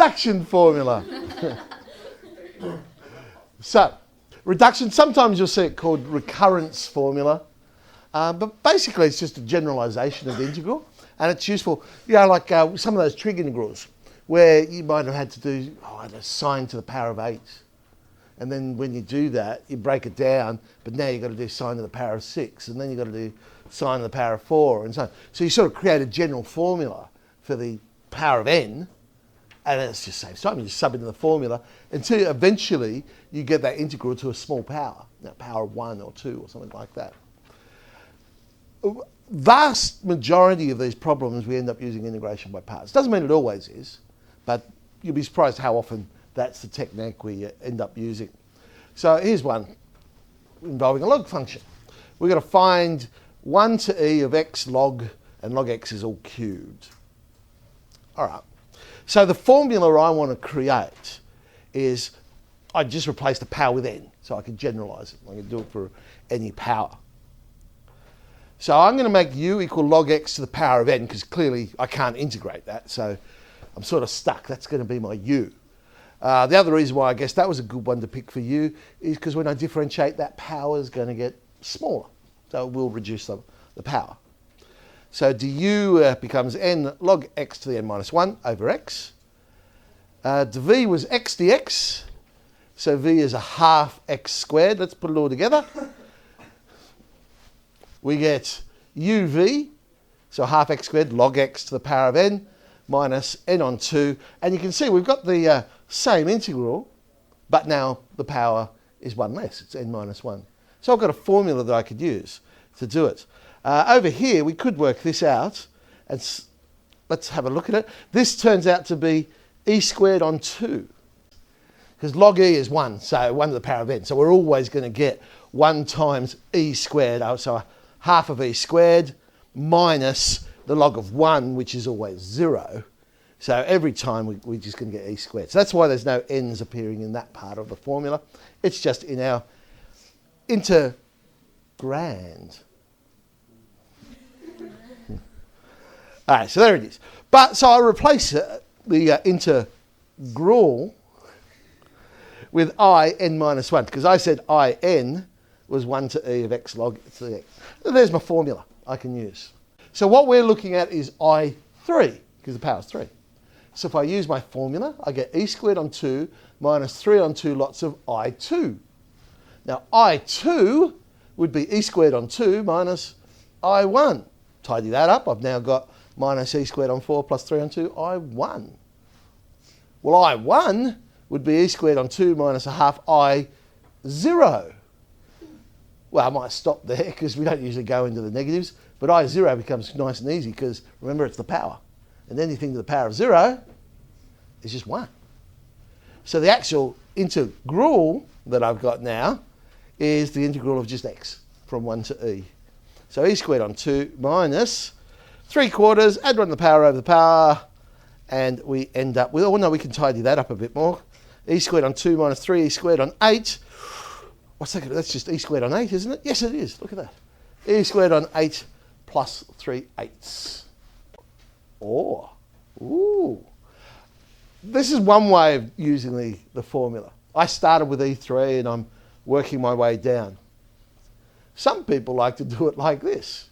reduction formula. So, reduction, sometimes you'll see it called recurrence formula, but basically it's just a generalisation of the integral, and it's useful, like some of those trig integrals, where you might have had to do a sine to the power of 8. And then when you do that, you break it down, but now you've got to do sine to the power of 6, and then you've got to do sine to the power of 4, and so on. So you sort of create a general formula for the power of n, and it just saves time. You just sub into the formula until eventually you get that integral to a small power, power of 1 or 2 or something like that. Vast majority of these problems we end up using integration by parts. Doesn't mean it always is, but you'll be surprised how often that's the technique we end up using. So here's one involving a log function. We've got to find 1 to e of x log, and log x is all cubed. All right. So the formula I want to create is, I just replace the power with n, so I can generalise it. I can do it for any power. So I'm going to make u equal log x to the power of n, because clearly I can't integrate that, so I'm sort of stuck. That's going to be my u. The other reason why I guess that was a good one to pick for u is because when I differentiate, that power is going to get smaller. So it will reduce the power. So du becomes n log x to the n minus 1 over x. Dv was x dx. So v is a half x squared. Let's put it all together. We get uv, so half x squared log x to the power of n minus n on 2. And you can see we've got the same integral, but now the power is 1 less. It's n minus 1. So I've got a formula that I could use to do it. Over here, we could work this out. And let's have a look at it. This turns out to be e squared on 2. Because log e is 1, so 1 to the power of n. So we're always going to get 1 times e squared, so half of e squared minus the log of 1, which is always 0. So every time we're just going to get e squared. So that's why there's no n's appearing in that part of the formula. It's just in our integrand. All right, so there it is. But so I replace the integral with I n minus 1, because I said I n was 1 to e of x log to the x. So there's my formula I can use. So what we're looking at is I3, because the power is 3. So if I use my formula, I get e squared on 2 minus 3 on 2 lots of I2. Now I2 would be e squared on 2 minus I1. Tidy that up, I've now got minus e squared on 4 plus 3 on 2, I1. Well, I1 would be e squared on 2 minus a half I0. Well, I might stop there because we don't usually go into the negatives, but I0 becomes nice and easy because, remember, it's the power. And anything to the power of 0 is just 1. So the actual integral that I've got now is the integral of just x from 1 to e. So e squared on 2 minus 3/4, add 1 to the power over the power, and we end up with, oh no, we can tidy that up a bit more. E squared on 2 minus 3 e squared on 8. What's that? That's just e squared on 8, isn't it? Yes, it is. Look at that. E squared on 8 plus 3/8. Or, ooh. This is one way of using the formula. I started with E3 and I'm working my way down. Some people like to do it like this.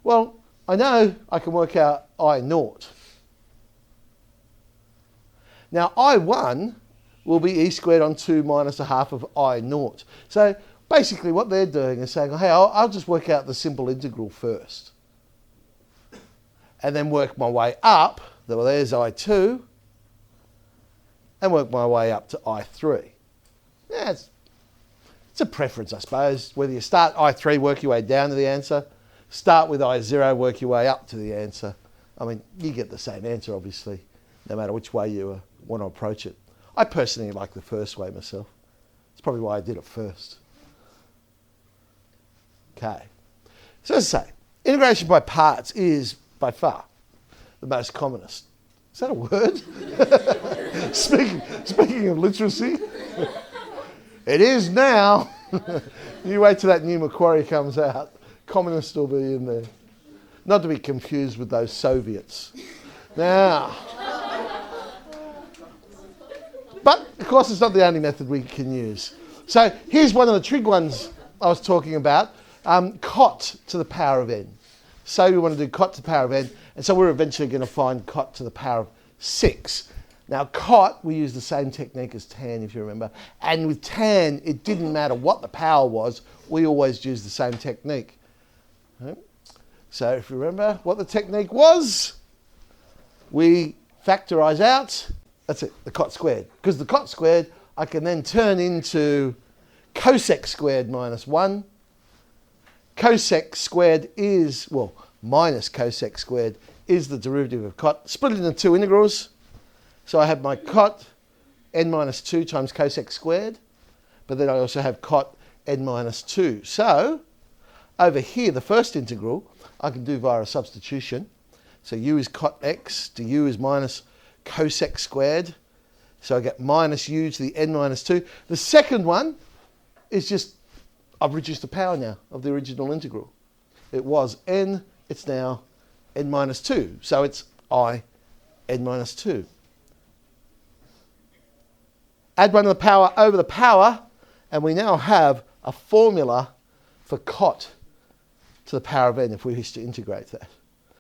Well, I know I can work out I0. Now I1 will be e squared on 2 minus a half of I0. So basically what they're doing is saying, hey, I'll just work out the simple integral first. And then work my way up, well, there's I2, and work my way up to I3. Yeah, it's a preference, I suppose. Whether you start I3, work your way down to the answer, start with I0, work your way up to the answer. I mean, you get the same answer, obviously, no matter which way you want to approach it. I personally like the first way myself. It's probably why I did it first. Okay. So as I say, integration by parts is by far the most commonest. Is that a word? Speaking of literacy, it is now. You wait till that new Macquarie comes out. Communist will be in there. Not to be confused with those Soviets. Now, But, of course, it's not the only method we can use. So here's one of the trig ones I was talking about, cot to the power of n. So we want to do cot to the power of n, and so we're eventually going to find cot to the power of 6. Now, cot, we use the same technique as tan, if you remember. And with tan, it didn't matter what the power was. We always used the same technique. Right? So if you remember what the technique was, we factorise out, that's it, the cot squared. Because the cot squared, I can then turn into cosec squared minus 1. Cosec squared is, well, minus cosec squared is the derivative of cot. Split it into two integrals. So I have my cot n minus 2 times cosec squared, but then I also have cot n minus 2. So over here, the first integral, I can do via a substitution. So u is cot x, du is minus cosec squared. So I get minus u to the n minus 2. The second one is just, I've reduced the power now of the original integral. It was n, it's now n minus 2. So it's I n minus 2. Add 1 to the power over the power, and we now have a formula for cot to the power of n if we wish to integrate that.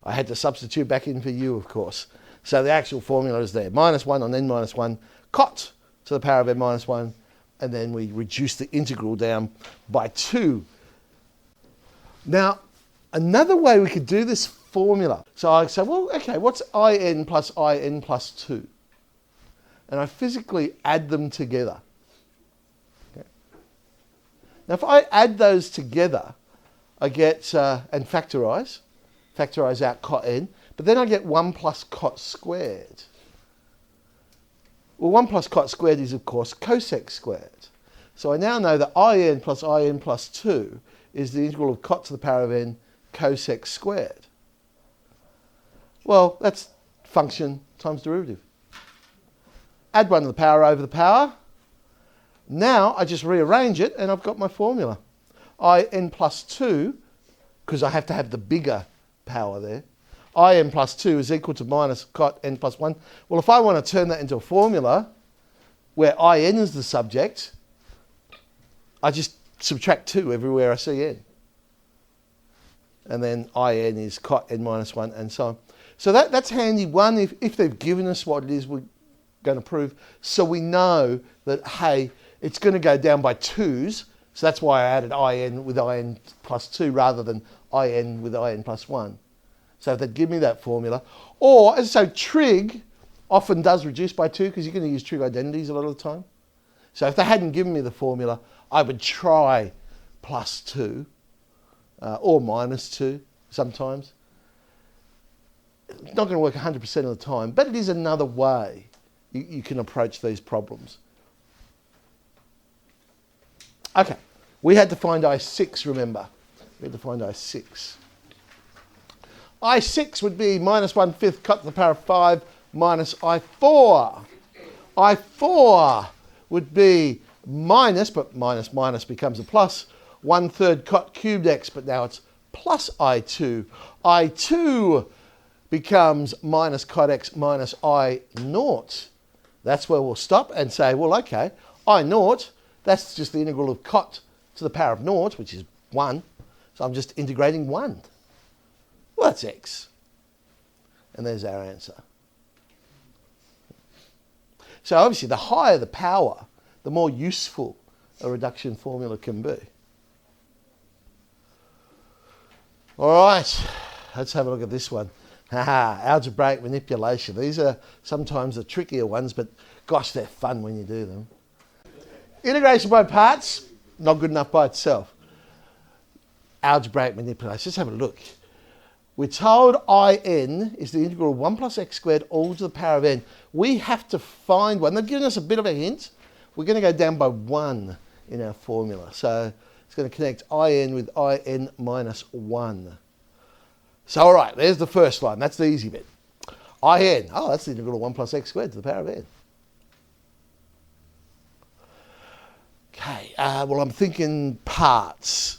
I had to substitute back in for u, of course. So the actual formula is there. Minus 1 on n minus 1, cot to the power of n minus 1, and then we reduce the integral down by 2. Now, another way we could do this formula. So I say, well, okay, what's in plus 2? And I physically add them together. Okay. Now, if I add those together, I get, and factorise out cot n, but then I get 1 plus cot squared. Well, 1 plus cot squared is, of course, cosec squared. So I now know that in plus 2 is the integral of cot to the power of n cosec squared. Well, that's function times derivative. Add 1 to the power over the power. Now I just rearrange it and I've got my formula. In plus 2, because I have to have the bigger power there, in plus 2 is equal to minus cot n plus 1. Well, if I want to turn that into a formula where in is the subject, I just subtract 2 everywhere I see n. And then in is cot n minus 1 and so on. So that's handy one if they've given us what it is we're going to prove. So we know that, hey, it's going to go down by 2s. So that's why I added in with in plus 2 rather than in with in plus 1. So if they'd give me that formula. Or, as I say, trig often does reduce by 2 because you're going to use trig identities a lot of the time. So if they hadn't given me the formula, I would try plus 2 or minus 2 sometimes. It's not going to work 100% of the time, but it is another way you can approach these problems. Okay, we had to find I6, remember. We had to find I6. I6 would be minus 1/5 cot to the power of 5 minus I4. I4 would be minus, but minus becomes a plus, 1/3 cot cubed x, but now it's plus I2. I2 becomes minus cot x minus I0. That's where we'll stop and say, well, okay, I0, that's just the integral of cot to the power of 0, which is 1. So I'm just integrating 1. Well, that's x. And there's our answer. So obviously, the higher the power, the more useful a reduction formula can be. All right, let's have a look at this one. Algebraic manipulation. These are sometimes the trickier ones, but gosh, they're fun when you do them. Integration by parts, not good enough by itself. Algebraic manipulation, let's have a look. We're told in is the integral of 1 plus x squared all to the power of n. We have to find one. They've given us a bit of a hint. We're going to go down by 1 in our formula. So it's going to connect in with in minus 1. So, all right, there's the first line. That's the easy bit. That's the integral of 1 plus x squared to the power of n. Okay, well, I'm thinking parts.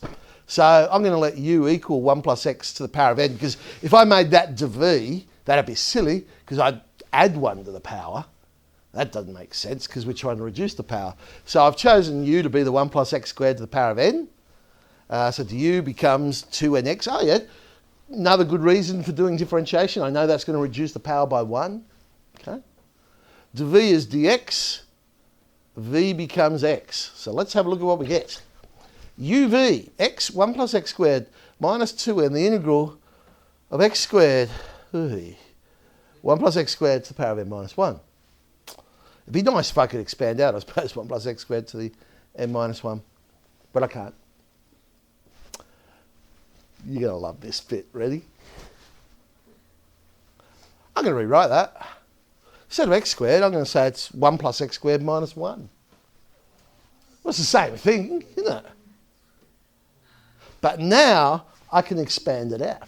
So I'm going to let u equal 1 plus x to the power of n, because if I made that to v, that'd be silly, because I'd add 1 to the power. That doesn't make sense because we're trying to reduce the power. So I've chosen u to be the 1 plus x squared to the power of n. So du becomes 2nx. Oh yeah, another good reason for doing differentiation. I know that's going to reduce the power by 1. Okay. dv is dx. V becomes x. So let's have a look at what we get. uv, x, 1 plus x squared minus 2n, the integral of x squared, 1 plus x squared to the power of n minus 1. It'd be nice if I could expand out, I suppose, 1 plus x squared to the n minus 1. But I can't. You're going to love this bit. Ready? I'm going to rewrite that. Instead of x squared, I'm going to say it's 1 plus x squared minus 1. Well, it's the same thing, isn't it? But now I can expand it out.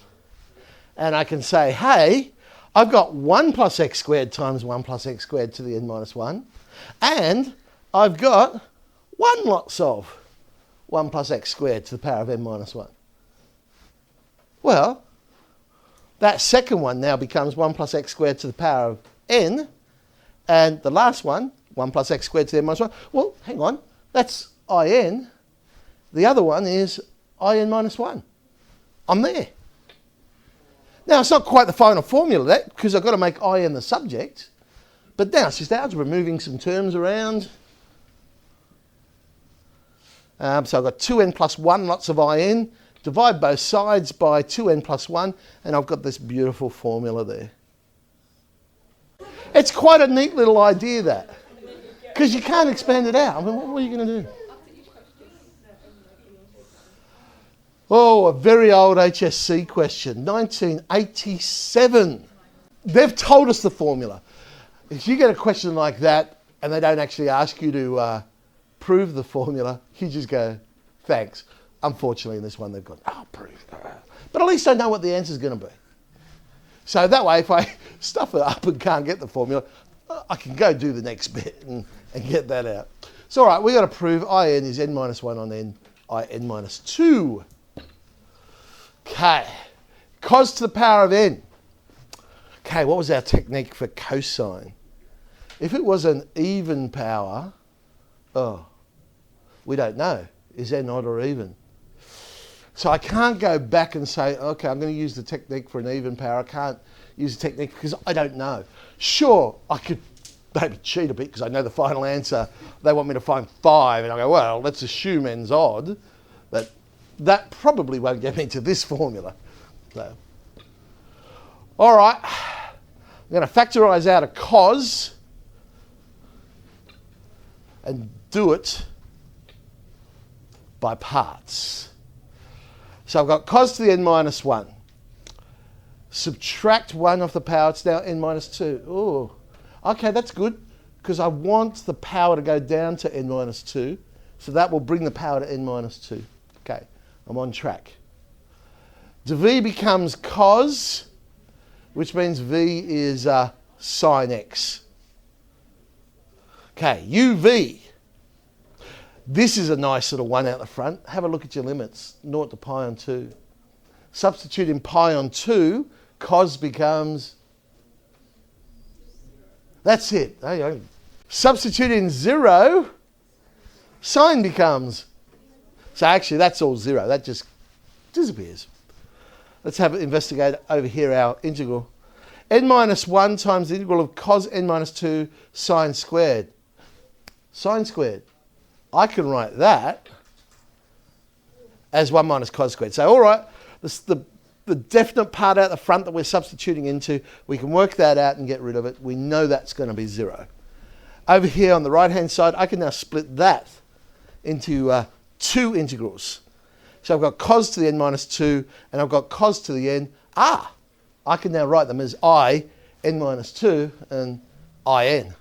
And I can say, hey, I've got 1 plus x squared times 1 plus x squared to the n minus 1. And I've got 1 lots of 1 plus x squared to the power of n minus 1. Well, that second one now becomes 1 plus x squared to the power of n. And the last one, 1 plus x squared to the n minus 1. Well, hang on. That's in. The other one is in minus 1. I'm there. Now, it's not quite the final formula, that, because I've got to make in the subject. But now it's just algebra, moving some terms around. So I've got 2n plus 1 lots of in. Divide both sides by 2n plus 1, and I've got this beautiful formula there. It's quite a neat little idea, that. Because you can't expand it out. I mean, what are you going to do? Oh, a very old HSC question, 1987. They've told us the formula. If you get a question like that and they don't actually ask you to prove the formula, you just go, thanks. Unfortunately, in this one, they've gone, prove. But at least I know what the answer is going to be. So that way, if I stuff it up and can't get the formula, I can go do the next bit and get that out. So, all right, we've got to prove in is n minus 1 on n minus 2. Okay, cos to the power of n. Okay, what was our technique for cosine? If it was an even power, we don't know. Is n odd or even? So I can't go back and say, okay, I'm going to use the technique for an even power. I can't use the technique because I don't know. Sure, I could maybe cheat a bit because I know the final answer. They want me to find 5, and I go, well, let's assume n's odd. But that probably won't get me to this formula. So, all right, I'm going to factorise out a cos and do it by parts. So I've got cos to the n minus 1. Subtract 1 off the power, it's now n minus 2. Oh, okay, that's good, because I want the power to go down to n minus 2, so that will bring the power to n minus 2. Okay, I'm on track. dv becomes cos, which means v is sine x. Okay, uv. This is a nice little one out the front. Have a look at your limits. 0 to pi on 2. Substitute in pi on 2, cos becomes... That's it. There you go. Substitute in 0, sine becomes... So actually, that's all 0. That just disappears. Let's have it investigate over here our integral. N minus 1 times the integral of cos n minus 2 sine squared. Sine squared. I can write that as 1 minus cos squared. So, all right, the definite part out the front that we're substituting into, we can work that out and get rid of it. We know that's going to be 0. Over here on the right-hand side, I can now split that into 2 integrals. So I've got cos to the n minus 2, and I've got cos to the n. I can now write them as n minus 2 and in.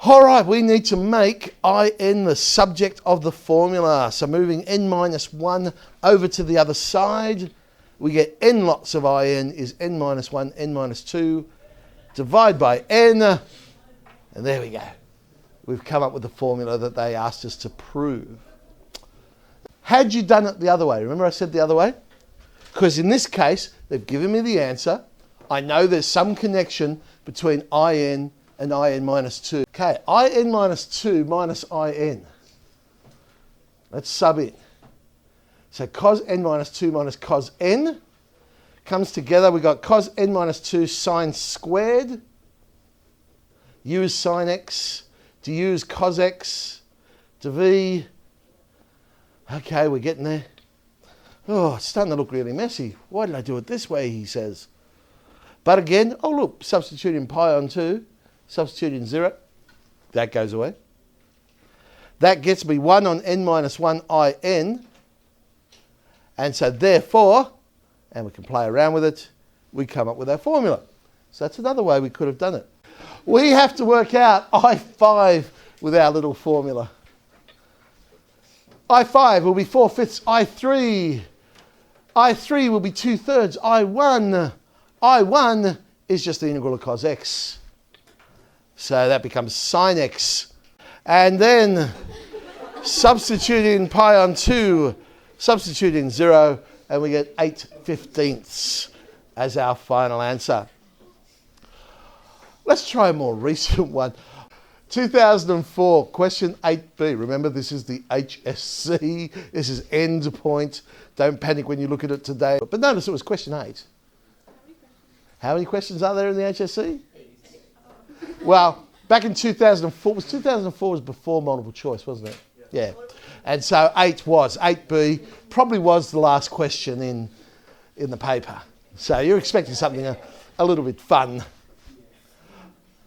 All right, we need to make in the subject of the formula. So moving n minus 1 over to the other side, we get n lots of in is n minus 1, n minus 2. Divide by n, and there we go. We've come up with the formula that they asked us to prove. Had you done it the other way? Remember I said the other way? Because in this case, they've given me the answer. I know there's some connection between in and in minus 2. Okay, in minus 2 minus in. Let's sub in. So cos n minus 2 minus cos n comes together. We've got cos n minus 2 sine squared. U is sine x. Du is cos x. Dv. Okay, we're getting there. Oh, it's starting to look really messy. Why did I do it this way, he says. But again, oh look, substitute in pi on 2. Substitute in 0. That goes away. That gets me 1 on n minus 1 in. And so therefore, and we can play around with it, we come up with our formula. So that's another way we could have done it. We have to work out I5 with our little formula. I5 will be 4/5 I3. I3 will be 2/3 I1. I1 is just the integral of cos x. So that becomes sine x. And then substitute in pi on 2, substitute in 0, and we get 8/15 as our final answer. Let's try a more recent one. 2004, question 8b. Remember, this is the HSC. This is end point. Don't panic when you look at it today. But notice it was question 8. How many questions are there in the HSC? Well, back in 2004, 2004 was before multiple choice, wasn't it? Yeah. And so 8b probably was the last question in the paper. So you're expecting something a little bit fun.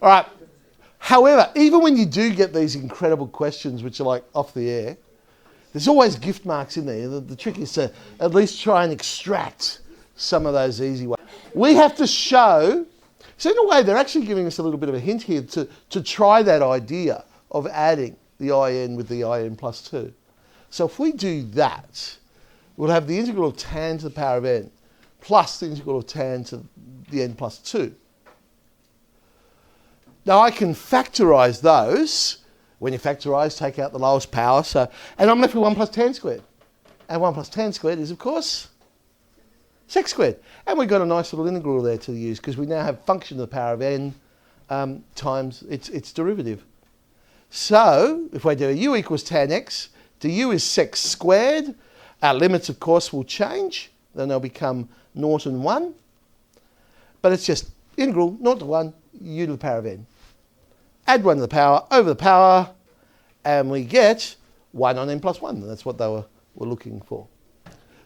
All right. However, even when you do get these incredible questions, which are like off the air, there's always gift marks in there. The trick is to at least try and extract some of those easy ones. We have to show, so in a way they're actually giving us a little bit of a hint here to try that idea of adding the in with the in plus 2. So if we do that, we'll have the integral of tan to the power of n plus the integral of tan to the n plus 2. Now I can factorise those. When you factorise, take out the lowest power. And I'm left with 1 plus tan squared. And 1 plus tan squared is, of course, sec squared. And we've got a nice little integral there to use because we now have function to the power of n times its derivative. So if we do u equals tan x, du is sec squared. Our limits, of course, will change. Then they'll become 0 and 1. But it's just integral 0 to 1 u to the power of n. Add 1 to the power over the power, and we get 1 on n plus 1. And that's what they were looking for.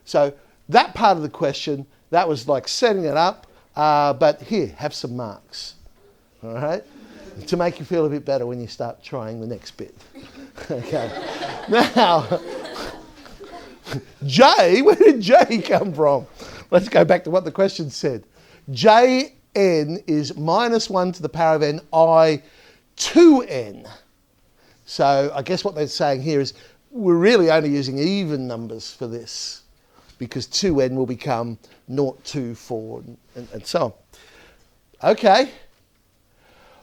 So that part of the question, that was like setting it up. But here, have some marks. All right? To make you feel a bit better when you start trying the next bit. Okay. Now, J, where did J come from? Let's go back to what the question said. Jn is minus 1 to the power of n I 2n. So I guess what they're saying here is we're really only using even numbers for this because 2n will become 0, 2, 4, and so on. Okay.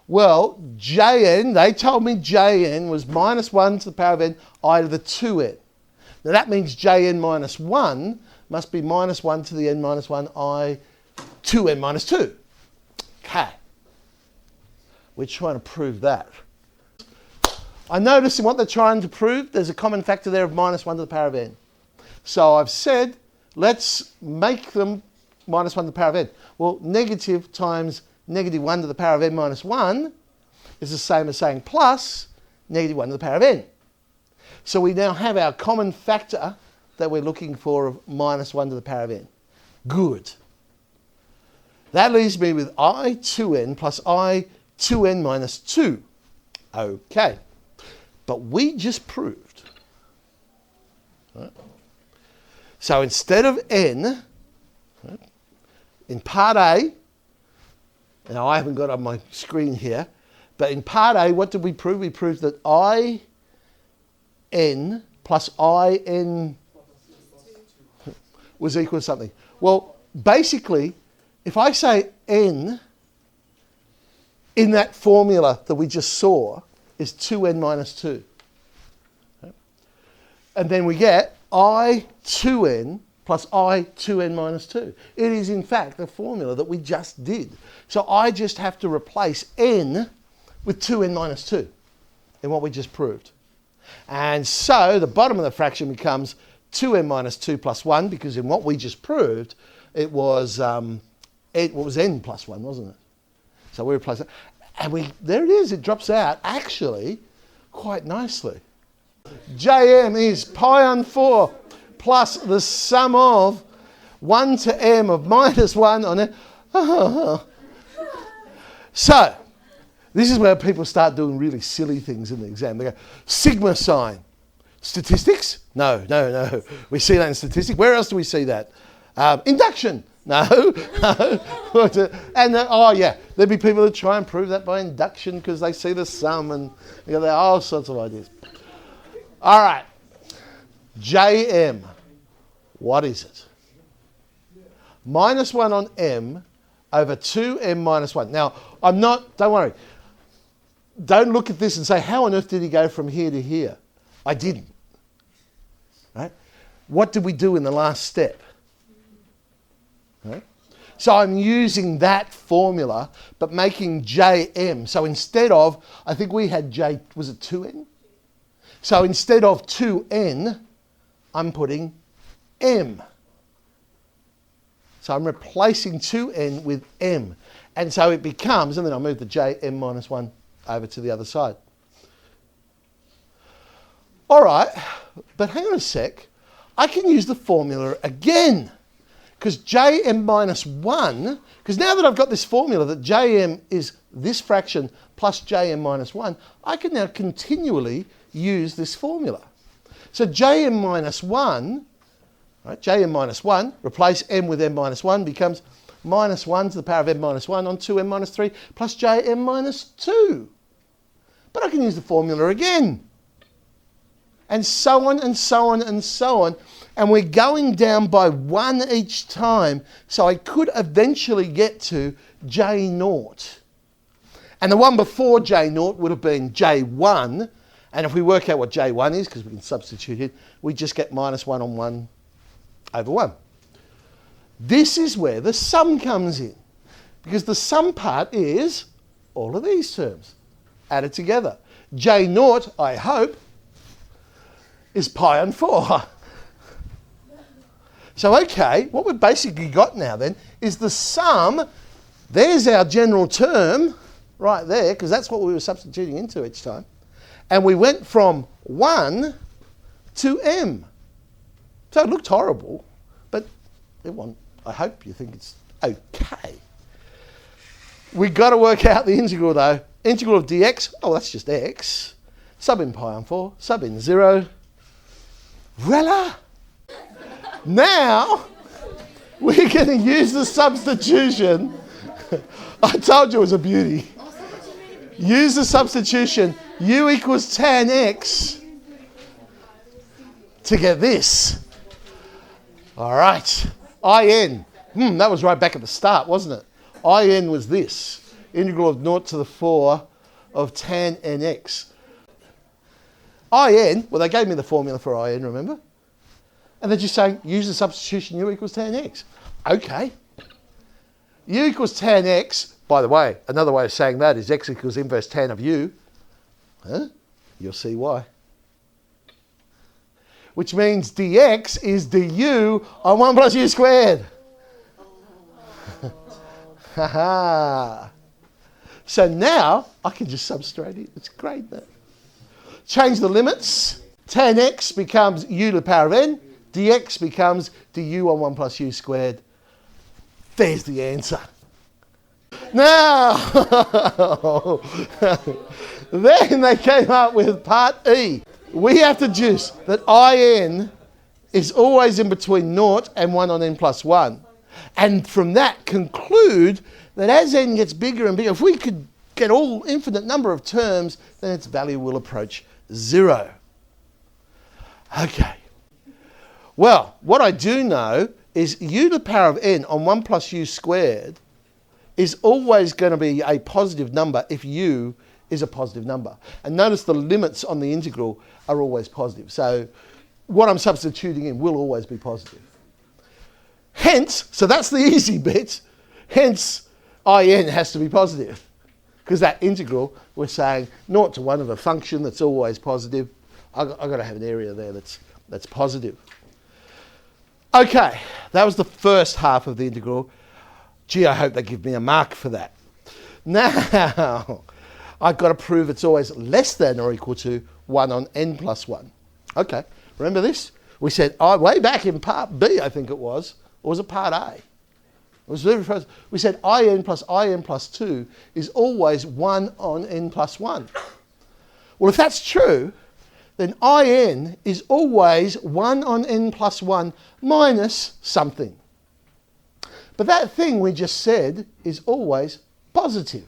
Well, Jn, they told me Jn was minus 1 to the power of n I to the 2n. Now that means Jn minus 1 must be minus 1 to the n minus 1 I 2n minus 2. Okay. We're trying to prove that. I notice in what they're trying to prove, there's a common factor there of minus 1 to the power of n. So I've said, let's make them minus 1 to the power of n. Well, negative times negative 1 to the power of n minus 1 is the same as saying plus negative 1 to the power of n. So we now have our common factor that we're looking for of minus 1 to the power of n. Good. That leaves me with I 2n plus I 2n minus 2. Okay. But we just proved. Right? So instead of n, right, in part A, now I haven't got on my screen here, but in part A, what did we prove? We proved that I n plus I n was equal to something. Well, basically, if I say n in that formula that we just saw is 2n minus 2. Okay. And then we get I 2n plus I 2n minus 2. It is in fact the formula that we just did. So I just have to replace n with 2n minus 2 in what we just proved. And so the bottom of the fraction becomes 2n minus 2 plus 1, because in what we just proved, it was n plus 1, wasn't it? So we replace it. And there it is, it drops out actually quite nicely. Jm is pi on 4 plus the sum of 1 to m of minus 1 on m. So, this is where people start doing really silly things in the exam. They go, sigma sign. Statistics? No. We see that in statistics. Where else do we see that? Induction? No. And there'd be people that try and prove that by induction because they see the sum and there are all sorts of ideas. All right. Jm. What is it? Minus 1 on m over 2m minus 1. Now, don't worry. Don't look at this and say, how on earth did he go from here to here? I didn't. Right? What did we do in the last step? Right? So I'm using that formula, but making Jm. So instead of, I think we had J, was it 2n? So instead of 2n, I'm putting m. So I'm replacing 2n with m. And so it becomes, and then I'll move the Jm minus 1 over to the other side. All right, but hang on a sec. I can use the formula again. Because Jm minus 1, because now that I've got this formula that Jm is this fraction plus Jm minus 1, I can now continually use this formula. So Jm minus 1, right, Jm minus 1, replace m with m minus 1, becomes minus 1 to the power of m minus 1 on 2m minus 3 plus Jm minus 2. But I can use the formula again. And so on and so on and so on. And we're going down by 1 each time. So I could eventually get to J0. And the one before J0 would have been J1. And if we work out what J1 is, because we can substitute it, we just get minus 1 on 1 over 1. This is where the sum comes in. Because the sum part is all of these terms added together. J0, I hope, is pi on 4. So, okay, what we've basically got now then is the sum. There's our general term right there, because that's what we were substituting into each time. And we went from 1 to m. So it looked horrible, but I hope you think it's okay. We've got to work out the integral though. Integral of dx, that's just x. Sub in pi on 4, sub in 0. Voila! Now, we're going to use the substitution. I told you it was a beauty. Use the substitution, u equals tan x, to get this. All right, in. That was right back at the start, wasn't it? In was this. Integral of 0 to the 4 of tan nx. Well, they gave me the formula for in, remember? And they're just saying, use the substitution u equals tan x. Okay. U equals tan x, by the way, another way of saying that is x equals inverse tan of u. You'll see why. Which means dx is du on 1 plus u squared. So now I can just substitute it. It's great, isn't it? Change the limits. Tan x becomes u to the power of n. Dx becomes du on 1 plus u squared. There's the answer. Now, then they came up with part E. We have to deduce that in is always in between 0 and 1 on n plus 1. And from that conclude that as n gets bigger and bigger, if we could get all infinite number of terms, then its value will approach 0. Okay. Well, what I do know is u to the power of n on 1 plus u squared is always going to be a positive number if u is a positive number. And notice the limits on the integral are always positive. So what I'm substituting in will always be positive. Hence, so that's the easy bit, hence in has to be positive. Because that integral, we're saying 0 to 1 of a function that's always positive. I've got to have an area there that's positive. Okay, that was the first half of the integral. Gee, I hope they give me a mark for that. Now, I've got to prove it's always less than or equal to 1 on n plus 1. Okay, remember this? We said, way back in part B, I think it was, or was it part A? It was very first. We said in plus 2 is always 1 on n plus 1. Well, if that's true, then in is always 1 on n plus 1 minus something. But that thing we just said is always positive.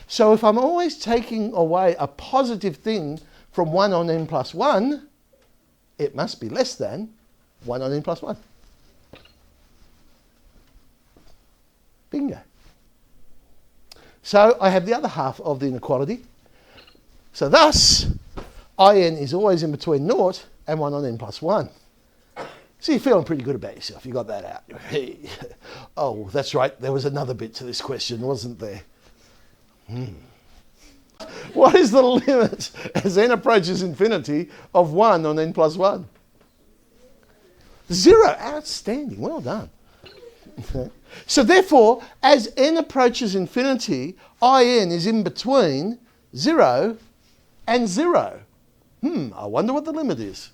So if I'm always taking away a positive thing from 1 on n plus 1, it must be less than 1 on n plus 1. Bingo. So I have the other half of the inequality. So thus, in is always in between 0 and 1 on n plus 1. So you're feeling pretty good about yourself. You got that out. Hey. Oh, that's right. There was another bit to this question, wasn't there? What is the limit as n approaches infinity of 1 on n plus 1? 0. Outstanding. Well done. So therefore, as n approaches infinity, in is in between 0 and 0. I wonder what the limit is.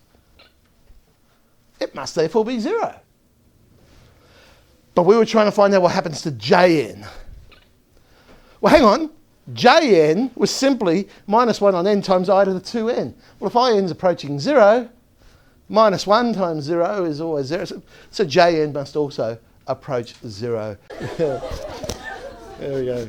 It must therefore be 0. But we were trying to find out what happens to Jn. Well, hang on. Jn was simply minus 1 on n times I to the 2n. Well, if in's approaching 0, minus 1 times 0 is always 0. So Jn must also approach 0. There we go.